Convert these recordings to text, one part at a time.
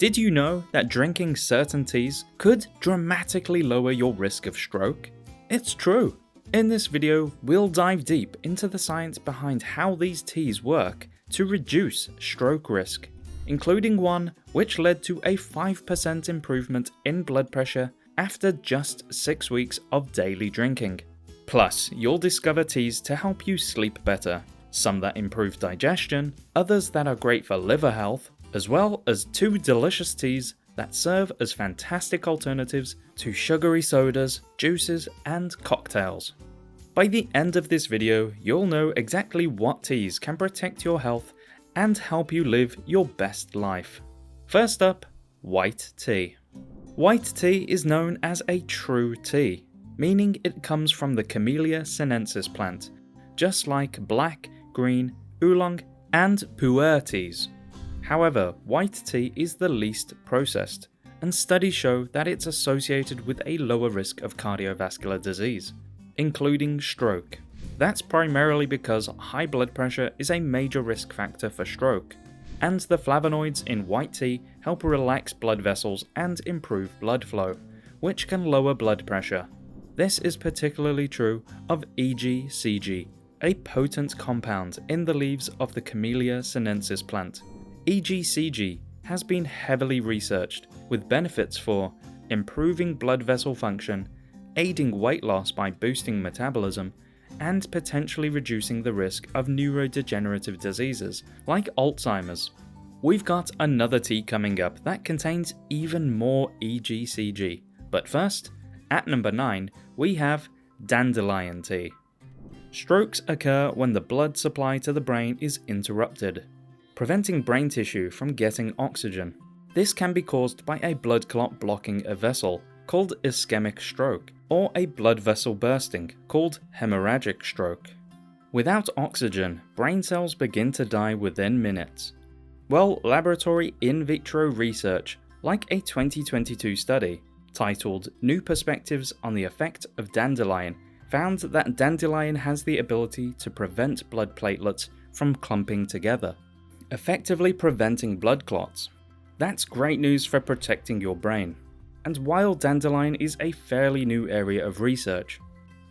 Did you know that drinking certain teas could dramatically lower your risk of stroke? It's true. In this video, we'll dive deep into the science behind how these teas work to reduce stroke risk, including one which led to a 5% improvement in blood pressure after just 6 weeks of daily drinking. Plus, you'll discover teas to help you sleep better, some that improve digestion, others that are great for liver health, as well as 2 delicious teas that serve as fantastic alternatives to sugary sodas, juices, and cocktails. By the end of this video, you'll know exactly what teas can protect your health and help you live your best life. First up, white tea. White tea is known as a true tea, meaning it comes from the Camellia sinensis plant, just like black, green, oolong, and pu'er teas. However, white tea is the least processed, and studies show that it's associated with a lower risk of cardiovascular disease, including stroke. That's primarily because high blood pressure is a major risk factor for stroke, and the flavonoids in white tea help relax blood vessels and improve blood flow, which can lower blood pressure. This is particularly true of EGCG, a potent compound in the leaves of the Camellia sinensis plant. EGCG has been heavily researched with benefits for improving blood vessel function, aiding weight loss by boosting metabolism, and potentially reducing the risk of neurodegenerative diseases like Alzheimer's. We've got another tea coming up that contains even more EGCG, but first, at number 9, we have dandelion tea. Strokes occur when the blood supply to the brain is interrupted, preventing brain tissue from getting oxygen. This can be caused by a blood clot blocking a vessel, called ischemic stroke, or a blood vessel bursting, called hemorrhagic stroke. Without oxygen, brain cells begin to die within minutes. Well, laboratory in vitro research, like a 2022 study titled New Perspectives on the Effect of Dandelion, found that dandelion has the ability to prevent blood platelets from clumping together, effectively preventing blood clots. That's great news for protecting your brain. And while dandelion is a fairly new area of research,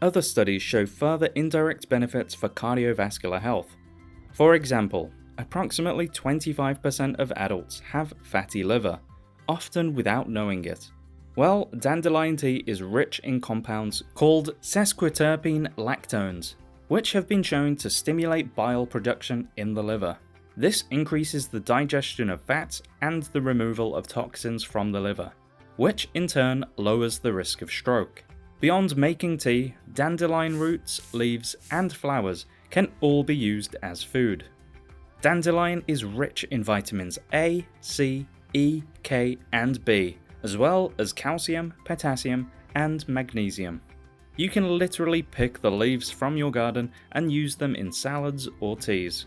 other studies show further indirect benefits for cardiovascular health. For example, approximately 25% of adults have fatty liver, often without knowing it. Well, dandelion tea is rich in compounds called sesquiterpene lactones, which have been shown to stimulate bile production in the liver. This increases the digestion of fats and the removal of toxins from the liver, which in turn lowers the risk of stroke. Beyond making tea, dandelion roots, leaves, and flowers can all be used as food. Dandelion is rich in vitamins A, C, E, K, and B, as well as calcium, potassium, and magnesium. You can literally pick the leaves from your garden and use them in salads or teas.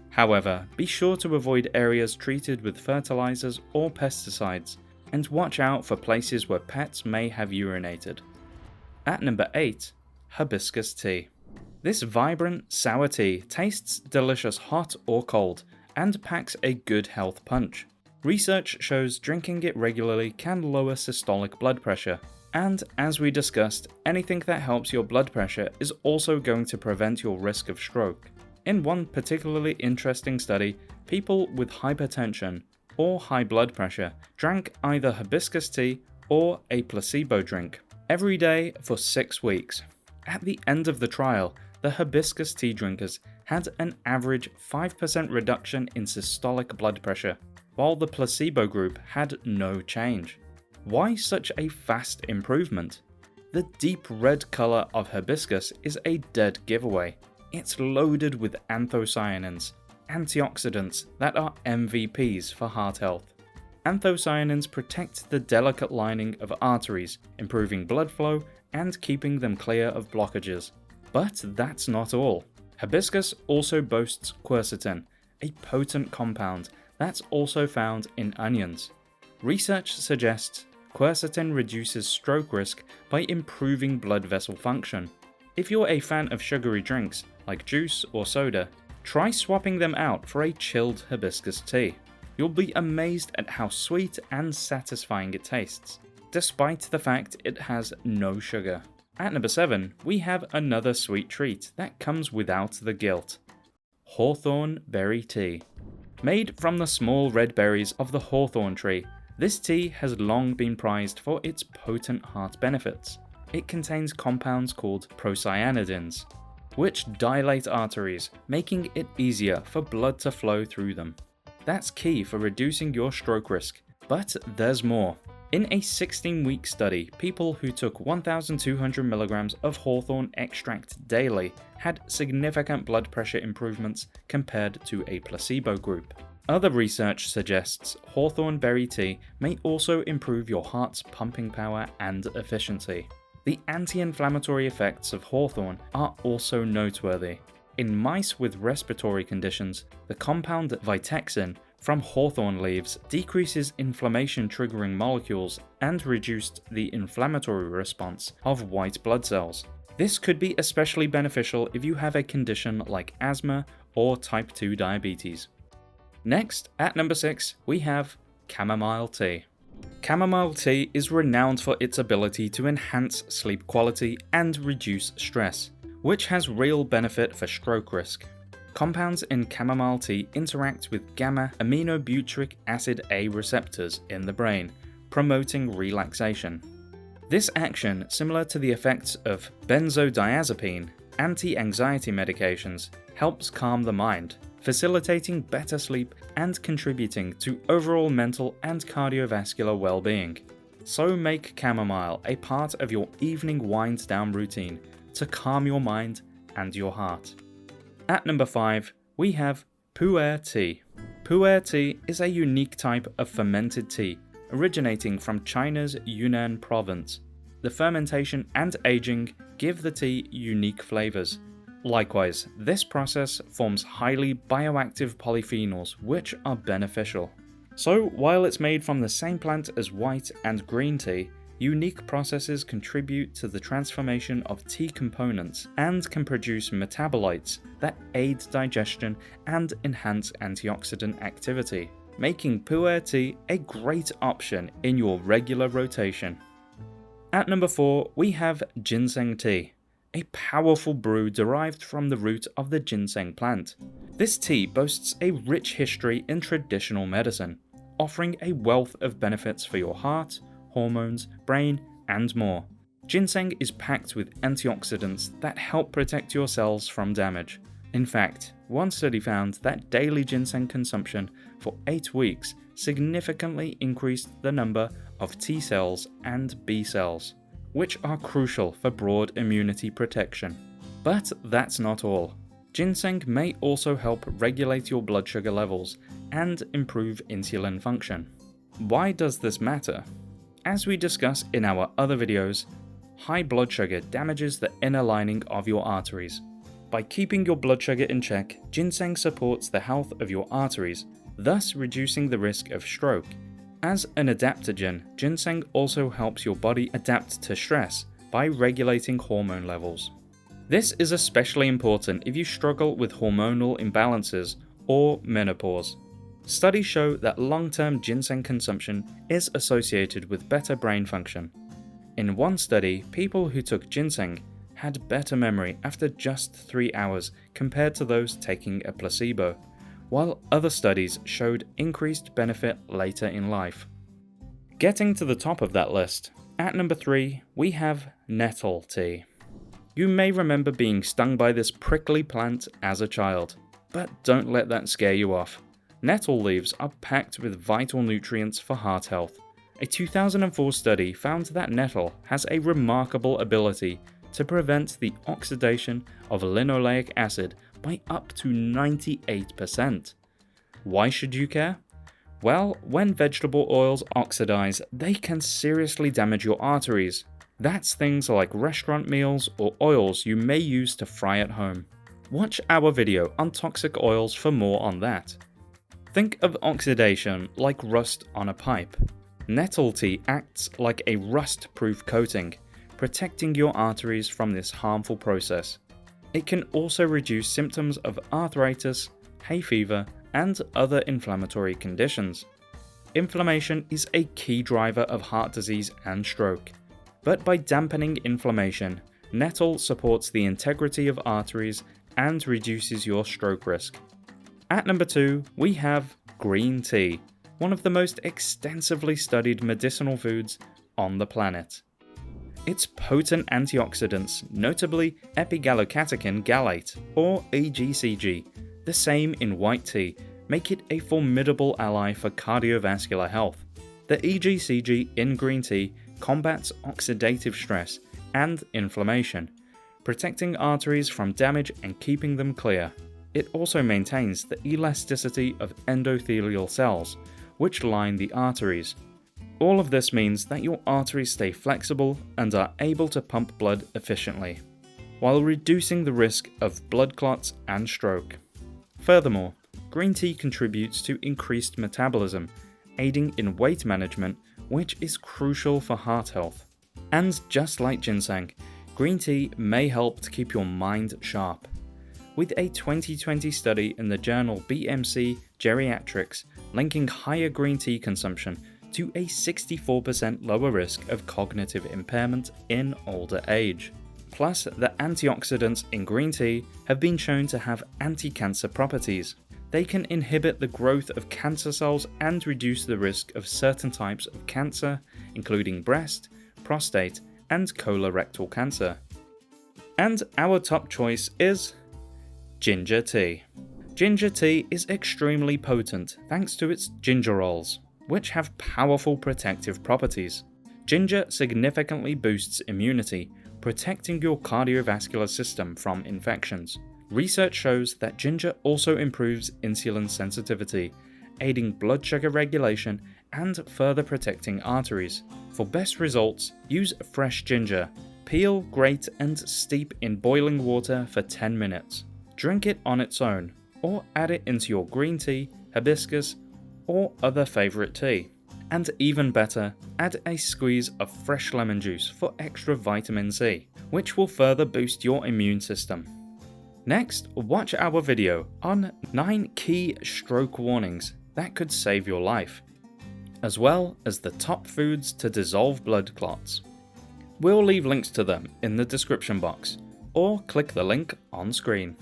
However, be sure to avoid areas treated with fertilizers or pesticides, and watch out for places where pets may have urinated. At number 8, hibiscus tea. This vibrant, sour tea tastes delicious hot or cold, and packs a good health punch. Research shows drinking it regularly can lower systolic blood pressure, and as we discussed, anything that helps your blood pressure is also going to prevent your risk of stroke. In one particularly interesting study, people with hypertension or high blood pressure drank either hibiscus tea or a placebo drink every day for 6 weeks. At the end of the trial, the hibiscus tea drinkers had an average 5% reduction in systolic blood pressure, while the placebo group had no change. Why such a fast improvement? The deep red color of hibiscus is a dead giveaway. It's loaded with anthocyanins, antioxidants that are MVPs for heart health. Anthocyanins protect the delicate lining of arteries, improving blood flow and keeping them clear of blockages. But that's not all. Hibiscus also boasts quercetin, a potent compound that's also found in onions. Research suggests quercetin reduces stroke risk by improving blood vessel function. If you're a fan of sugary drinks, like juice or soda, try swapping them out for a chilled hibiscus tea. You'll be amazed at how sweet and satisfying it tastes, despite the fact it has no sugar. At number 7, we have another sweet treat that comes without the guilt. Hawthorn berry tea. Made from the small red berries of the hawthorn tree, this tea has long been prized for its potent heart benefits. It contains compounds called procyanidins, which dilate arteries, making it easier for blood to flow through them. That's key for reducing your stroke risk, but there's more. In a 16-week study, people who took 1,200 milligrams of hawthorn extract daily had significant blood pressure improvements compared to a placebo group. Other research suggests hawthorn berry tea may also improve your heart's pumping power and efficiency. The anti-inflammatory effects of hawthorn are also noteworthy. In mice with respiratory conditions, the compound vitexin from hawthorn leaves decreases inflammation-triggering molecules and reduced the inflammatory response of white blood cells. This could be especially beneficial if you have a condition like asthma or type 2 diabetes. Next, at number 6, we have chamomile tea. Chamomile tea is renowned for its ability to enhance sleep quality and reduce stress, which has real benefit for stroke risk. Compounds in chamomile tea interact with gamma-aminobutyric acid A receptors in the brain, promoting relaxation. This action, similar to the effects of benzodiazepine, anti-anxiety medications, helps calm the mind, facilitating better sleep and contributing to overall mental and cardiovascular well-being. So make chamomile a part of your evening wind-down routine to calm your mind and your heart. At number 5, we have pu'er tea. Pu'er tea is a unique type of fermented tea originating from China's Yunnan province. The fermentation and aging give the tea unique flavors. Likewise, this process forms highly bioactive polyphenols which are beneficial. So while it's made from the same plant as white and green tea, unique processes contribute to the transformation of tea components and can produce metabolites that aid digestion and enhance antioxidant activity, making pu'er tea a great option in your regular rotation. At number 4, we have ginseng tea, a powerful brew derived from the root of the ginseng plant. This tea boasts a rich history in traditional medicine, offering a wealth of benefits for your heart, hormones, brain, and more. Ginseng is packed with antioxidants that help protect your cells from damage. In fact, one study found that daily ginseng consumption for 8 weeks significantly increased the number of T cells and B cells, which are crucial for broad immunity protection. But that's not all. Ginseng may also help regulate your blood sugar levels and improve insulin function. Why does this matter? As we discuss in our other videos, high blood sugar damages the inner lining of your arteries. By keeping your blood sugar in check, ginseng supports the health of your arteries, thus reducing the risk of stroke. As an adaptogen, ginseng also helps your body adapt to stress by regulating hormone levels. This is especially important if you struggle with hormonal imbalances or menopause. Studies show that long-term ginseng consumption is associated with better brain function. In one study, people who took ginseng had better memory after just 3 hours compared to those taking a placebo, while other studies showed increased benefit later in life. Getting to the top of that list, at number 3, we have nettle tea. You may remember being stung by this prickly plant as a child, but don't let that scare you off. Nettle leaves are packed with vital nutrients for heart health. A 2004 study found that nettle has a remarkable ability to prevent the oxidation of linoleic acid by up to 98%. Why should you care? Well, when vegetable oils oxidize, they can seriously damage your arteries. That's things like restaurant meals or oils you may use to fry at home. Watch our video on toxic oils for more on that. Think of oxidation like rust on a pipe. Nettle tea acts like a rust-proof coating, protecting your arteries from this harmful process. It can also reduce symptoms of arthritis, hay fever, and other inflammatory conditions. Inflammation is a key driver of heart disease and stroke, but by dampening inflammation, nettle supports the integrity of arteries and reduces your stroke risk. At number 2, we have green tea, one of the most extensively studied medicinal foods on the planet. Its potent antioxidants, notably epigallocatechin gallate, or EGCG, the same in white tea, make it a formidable ally for cardiovascular health. The EGCG in green tea combats oxidative stress and inflammation, protecting arteries from damage and keeping them clear. It also maintains the elasticity of endothelial cells, which line the arteries. All of this means that your arteries stay flexible and are able to pump blood efficiently, while reducing the risk of blood clots and stroke. Furthermore, green tea contributes to increased metabolism, aiding in weight management, which is crucial for heart health. And just like ginseng, green tea may help to keep your mind sharp. With a 2020 study in the journal BMC Geriatrics linking higher green tea consumption to a 64% lower risk of cognitive impairment in older age. Plus, the antioxidants in green tea have been shown to have anti-cancer properties. They can inhibit the growth of cancer cells and reduce the risk of certain types of cancer, including breast, prostate, and colorectal cancer. And our top choice is ginger tea. Ginger tea is extremely potent thanks to its gingerols, which have powerful protective properties. Ginger significantly boosts immunity, protecting your cardiovascular system from infections. Research shows that ginger also improves insulin sensitivity, aiding blood sugar regulation and further protecting arteries. For best results, use fresh ginger. Peel, grate, and steep in boiling water for 10 minutes. Drink it on its own, or add it into your green tea, hibiscus, or other favorite tea. And even better, add a squeeze of fresh lemon juice for extra vitamin C, which will further boost your immune system. Next, watch our video on 9 key stroke warnings that could save your life, as well as the top foods to dissolve blood clots. We'll leave links to them in the description box, or click the link on screen.